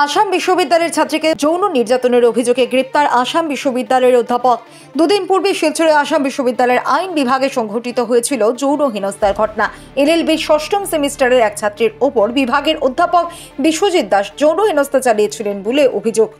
আসাম বিশ্ববিদ্যালয়ের ছাত্রীকে যৌন নির্যাতনের অভিযোগে গ্রেপ্তার আসাম বিশ্ববিদ্যালয়ের অধ্যাপক। দুদিন পূর্বে শিলচরে আসাম বিশ্ববিদ্যালয়ের আইন বিভাগে সংঘটিত হয়েছিল যৌন হেনস্থার ঘটনা। এলএলবির ষষ্ঠ সেমিস্টারের এক ছাত্রীর ওপর বিভাগের অধ্যাপক বিশ্বজিৎ দাস যৌন হেনস্থা চালিয়েছিলেন বলে অভিযোগ।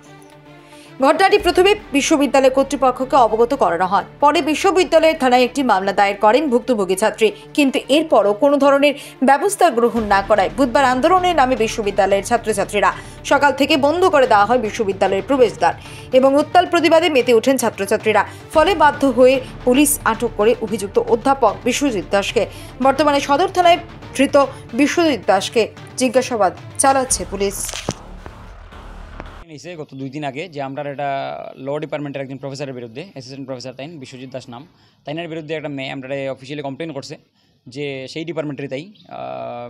ঘটনাটি প্রথমে বিশ্ববিদ্যালয় কর্তৃপক্ষকে অবগত করানো হয়, পরে বিশ্ববিদ্যালয়ের থানায় একটি মামলা দায়ের করেন ভুক্তভোগী ছাত্রী। কিন্তু এরপরও কোনো ধরনের ব্যবস্থা গ্রহণ না করায় বুধবার আন্দোলনের নামে বিশ্ববিদ্যালয়ের ছাত্রছাত্রীরা সকাল থেকে বন্ধ করে দেওয়া হয় বিশ্ববিদ্যালয়ের প্রবেশদ্বার এবং উত্তাল প্রতিবাদে মেতে ওঠেন ছাত্রছাত্রীরা। ফলে বাধ্য হয়ে পুলিশ আটক করে অভিযুক্ত অধ্যাপক বিশ্বজিৎ দাসকে। বর্তমানে সদর থানায় ধৃত বিশ্বজিৎ দাসকে জিজ্ঞাসাবাদ চালাচ্ছে পুলিশ। গত 2 দিন আগে যে আমরা একটা ল ডিপার্টমেন্টের একজন প্রফেসরের বিরুদ্ধে, অ্যাসিস্ট্যান্ট প্রফেসর তাইন বিশ্বজিৎ দাস নাম, তাইনের বিরুদ্ধে একটা মেয়ে আমরা অফিসিয়ালি কমপ্লেন করছে যে সেই ডিপার্টমেন্টের তাই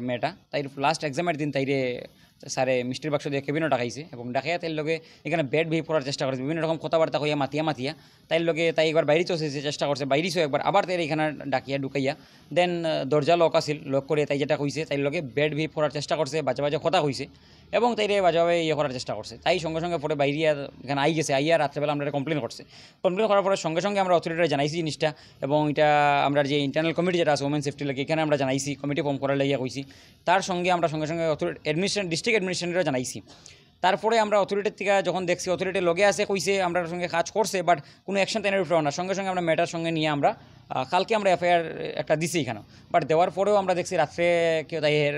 মেয়েটা তাই লাস্ট এক্সামের দিন তাইরে স্যারে মিষ্টির বাক্স দিয়ে কেবিনও ডাকাইছে এবং ডাকাইয়া তাইর লগে এখানে ব্যাড বিহেভ করার চেষ্টা করছে, বিভিন্ন রকম কথাবার্তা কইয়া মাতিয়া তাইর লগে তাই একবার বাইরে চলছে চেষ্টা করছে, বাইরেও একবার আবার তাই এখানে ডাকিয়া ঢুকাইয়া দেন দরজা লক আসিল, লক করে তাই যেটা কইছে তাইর লগে ব্যাড বিহেভ করার চেষ্টা করছে, বাজে কথা কইছে এবং তাইরে বাজাবে করার চেষ্টা করছে। তাই সঙ্গে সঙ্গে পরে বাইরে এখানে গেছে, আইয়া রাত্রেবেলা আমরা কমপ্লেন করছে। কমপ্লেন করার পরে সঙ্গে সঙ্গে আমরা অথরিটিরা জানাইছি জিনিসটা এবং এটা আমরা যে ইন্টারনাল কমিটি যেটা আছে ওমেন সেফটি লাগে এখানে আমরা জানাইছি, কমিটি ফর্ম করার লাগিয়া কইছি। তার সঙ্গে আমরা সঙ্গে সঙ্গে ডিস্ট্রিক্ট অ্যাডমিনিস্ট্রেটরও জানাইছি। তারপরে আমরা অথরিটির থেকে যখন দেখছি অথরিটির লগে আছে কইছে আমরা সঙ্গে কাজ করছে, বাট কোনো অ্যাকশন তাইনের উপরে না। সঙ্গে সঙ্গে আমরা ম্যাটার সঙ্গে নিয়ে আমরা কালকে আমরা এফআইআর একটা দিছি এখানে, বাট দেওয়ার পরেও আমরা দেখছি রাত্রে কেউ তাইয়ের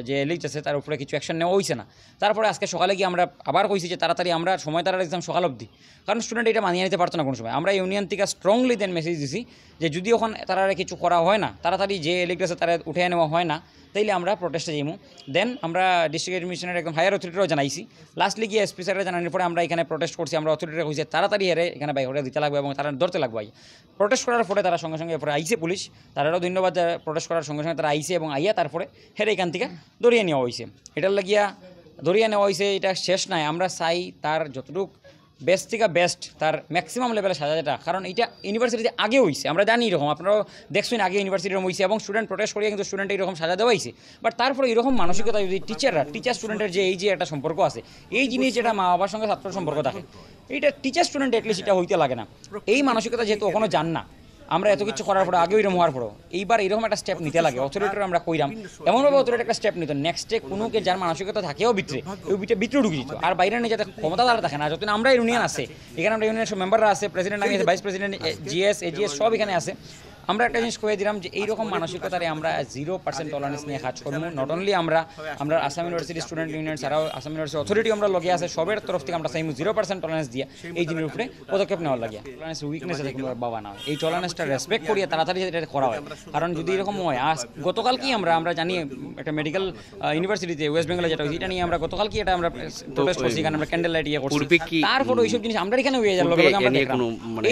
যে লিস্ট আছে তার উপরে কিছু অ্যাকশন নেওয়া হয়েছে না। তারপরে আজকে সকালে গিয়ে আমরা আবার কইছি যে তাড়াতাড়ি আমরা সময় তারা একদম সকাল অবধি, কারণ স্টুডেন্ট এটা মানিয়ে নিতে পারতো না কোনো সময়। আমরা ইউনিয়ন থেকে স্ট্রংলি দেন মেসেজ দিছি যে যদি ওখান তারা কিছু করা হয় না, তাড়াতাড়ি যে লিস্ট আছে তারা উঠে নেওয়া হয় না, তাইলে আমরা প্রোটেস্টে যাইমু। দেন আমরা ডিস্ট্রিক্ট অ্যাডমিনিস্ট্রেটর একদম হায়ার অথরিটিরও জানাইছি। লাস্টলি গিয়ে এসপি স্যারের জানানোর পরে আমরা এখানে প্রোটেস্ট করছি। আমরা অথরিটিরা কইছে তাড়াতাড়ি হেরে এখানে বাইরে দিতে লাগবে এবং তারা ধরতে লাগবে। প্রোটেস্ট করার পরে তারা সঙ্গে সঙ্গে এরপরে আইসে পুলিশ, তারাও ধন্যবাদ। প্রোটেস্ট করার সঙ্গে সঙ্গে তারা আইসে এবং আইয়া তারপরে হেরে এখান থেকে ধরিয়ে নেওয়া হয়েছে। এটার লাগিয়া ধরিয়ে নেওয়া হয়েছে, এটা শেষ নাই। আমরা চাই তার যতটুকু বেস্ট থেকে বেস্ট তার ম্যাক্সিমাম লেভেলে সাজা যেটা, কারণ এটা ইউনিভার্সিটিতে আগে হয়েছে, আমরা জানি এরকম, আপনারাও দেখছেন আগে ইউনিভার্সিটি এরকম হয়েছে এবং স্টুডেন্ট প্রোটেস্ট করিয়ে কিন্তু স্টুডেন্ট এরকম সাজা দেওয়া হয়েছে। বাট তারপরে এরকম মানসিকতা যদি টিচার স্টুডেন্টের যে এই যে একটা সম্পর্ক আছে, এই জিনিস যেটা মা বাবার সঙ্গে ছাত্রের সম্পর্ক থাকে, এইটা টিচার স্টুডেন্ট অ্যাটলিস্ট এটা হইতে লাগে না। এই মানসিকতা যেহেতু ওখানে জান না, আমরা এত কিছু করার পরে আগেও এরকম হওয়ার পরেও এইবার এরকম একটা স্টেপ নিতে লাগে। অথরিটির আমরা কইরাম এমনভাবে অথরিটি একটা স্টেপ নিত, নেক্সটে কোনোকে যার মানসিকতা থাকেও ভিতরে ওই ভিতরে ঢুকে দিত, আর বাইরে নিয়ে যাতে ক্ষমতা তারা থাকে না। যতদিন আমরা ইউনিয়ন আছে, এখানে আমরা ইউনিয়নের সব মেম্বাররা আছে, প্রেসিডেন্ট আমি আছে, ভাইস প্রেসিডেন্ট, জিএস এজিএস সব এখানে আছে। আমরা একটা জিনিস কয়ে দিলাম যে এইরকম মানসিকতারে আমরা 0% টলারেন্স নিয়ে কাজ করবো। নট অনলি আমরা আসাম ইউনিভার্সিটি স্টুডেন্ট ইউনিয়ন ছাড়াও আসাম ইউনিভার্সিটি অথরিটি আমরা লগে আছে, সবের তরফ থেকে আমরা চাইমু 0% টলারেন্স দিয়ে এই জিনিসের উপরে পদক্ষেপ নেওয়ার লাগে। টলারেন্স উইকনেস যাতে কোনো বাবা না হয়, এই টলারেন্সটা রেসপেক্ট করিয়ে তাড়াতাড়ি এটা করা হয়। কারণ যদি এরকম হয়, গতকাল কি আমরা জানি একটা মেডিকেল ইউনিভার্সিটিতে ওয়েস্ট বেঙ্গলে যেটা হয়েছে, এটা নিয়ে আমরা গতকাল কি এটা আমরা প্রোটেস্ট করছি, এখানে আমরা ক্যান্ডেল লাইট করছি। তারপরে ওইসব জিনিস আমরা এখানে হয়ে যাওয়ার লগে আমরা দেখলাম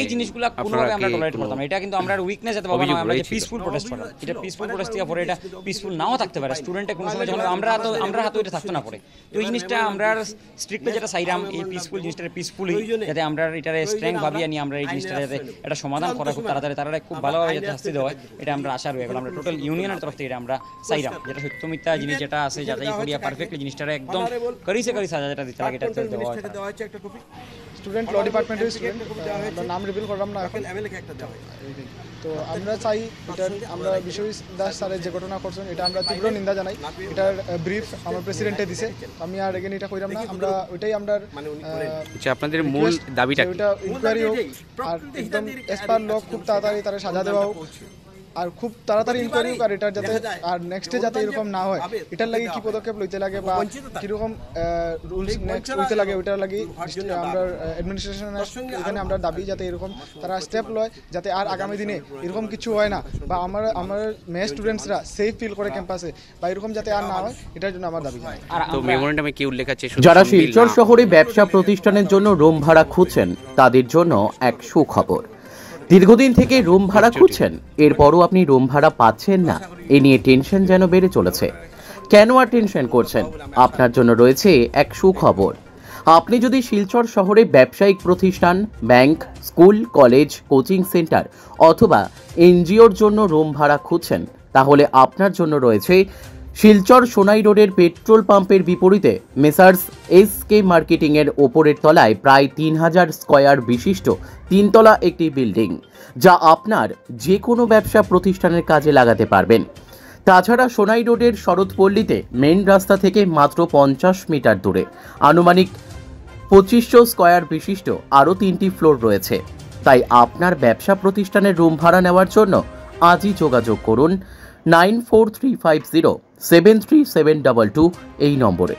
এই জিনিসগুলো কোনোভাবে আমরা টলারেট করতাম না। এটা কিন্তু আমরা উইকনেস যাতে বাবা না, আমরা পিসফুল প্রোটেস্ট করা, এটা পিসফুল প্রোটেস্ট থেকে পরে এটা পিসফুল নাও থাকতে পারে। স্টুডেন্টে কোনো সময় যখন আমরা হাতে এটা থাকতো না পরে, তো এই জিনিসটা আমরা স্ট্রিক্টলি যেটা চাইলাম এই পিসফুল জিনিসটা পিসফুলি যাতে আমরা এটার স্ট্রেংথ ভাবিয়ে নিয়ে আমরা এই জিনিসটা যাতে এটা সমাধান করা খুব তাড়াতাড়ি তারা খুব ভালোভাবে যাতে শাস্তি দেওয়া হয়, এটা আমরা আশা রয়ে গেল। আমরা টোটাল ইউনিয়নের তরফ থেকে এটা আমরা চাইলাম, যেটা সত্য মিথ্যা জিনিস যেটা আছে যাচাই করিয়া পারফেক্টলি জিনিসটা একদম করি সাজা যেটা দিতে লাগে এটা দেওয়া হয়। স্টুডেন্ট ল ডিপার্টমেন্টের স্টুডেন্ট, নাম রিভিল করলাম না এখন। তো আমরা চাই এটা, আমরা বিশ্বজিৎ দাস স্যারের যে ঘটনা করছেন এটা আমরা তীব্র নিন্দা জানাই। এটার ব্রিফ আমার প্রেসিডেন্টে দিছে, আমি আর এগেন এটা কইরাম না। আমরা ওইটাই আমরা আপনাদের মূল দাবিটা ওইটা ইনকোয়ারি হোক আর একদম এসপার লোক খুব তাড়াতাড়ি তারা সাজা দেওয়া হোক আর খুব তাড়াতাড়ি ইনকোয়ারি হোক, আর এটা যাতে আর নেক্সটে যাতে এরকম না হয় এটার লাগে কি পদক্ষেপ লইতে লাগে বা কীরকম রুলস নেক্সট হইতে লাগে ওইটার লাগে আমরা অ্যাডমিনিস্ট্রেশনের এখানে আমরা দাবি যাতে এরকম তারা স্টেপ লয়, যাতে আর আগামী দিনে এরকম কিছু হয় না বা আমার মেয়ে স্টুডেন্টসরা সেফ ফিল করে ক্যাম্পাসে বা এরকম যাতে আর না হয়, এটার জন্য আমার দাবি জানাই। তো মেমোরেন্ডামে কি উল্লেখ আছে? যারা শিলচর শহরে ব্যবসা প্রতিষ্ঠানের জন্য রুম ভাড়া খুঁজছেন তাদের জন্য এক সুখবর। দীর্ঘদিন থেকে রুম ভাড়া খুঁজছেন, এরপরও আপনি রুম ভাড়া পাচ্ছেন না, এ নিয়ে টেনশন যেন বেড়ে চলেছে। কেন আর টেনশন করছেন? আপনার জন্য রয়েছে এক সুখবর। আপনি যদি শিলচর শহরে ব্যবসায়িক প্রতিষ্ঠান, bank, school, college, coaching centre অথবা এনজিওর জন্য রুম ভাড়া খুঁজছেন, তাহলে আপনার জন্য রয়েছে শিলচর সোনাই রোডের পেট্রোল পাম্পের বিপরীতে মেসার্স এসকে মার্কেটিংয়ের ওপরের তলায় প্রায় 3000 স্কয়ার বিশিষ্ট 3তলা একটি বিল্ডিং, যা আপনার যে কোনো ব্যবসা প্রতিষ্ঠানের কাজে লাগাতে পারবেন। তাছাড়া সোনাই রোডের শরৎপল্লীতে মেইন রাস্তা থেকে মাত্র 50 মিটার দূরে আনুমানিক 2500 স্কয়ার বিশিষ্ট আরও 3টি ফ্লোর রয়েছে। তাই আপনার ব্যবসা প্রতিষ্ঠানের রুম ভাড়া নেওয়ার জন্য আজই যোগাযোগ করুন 9435073722 এই নম্বরে।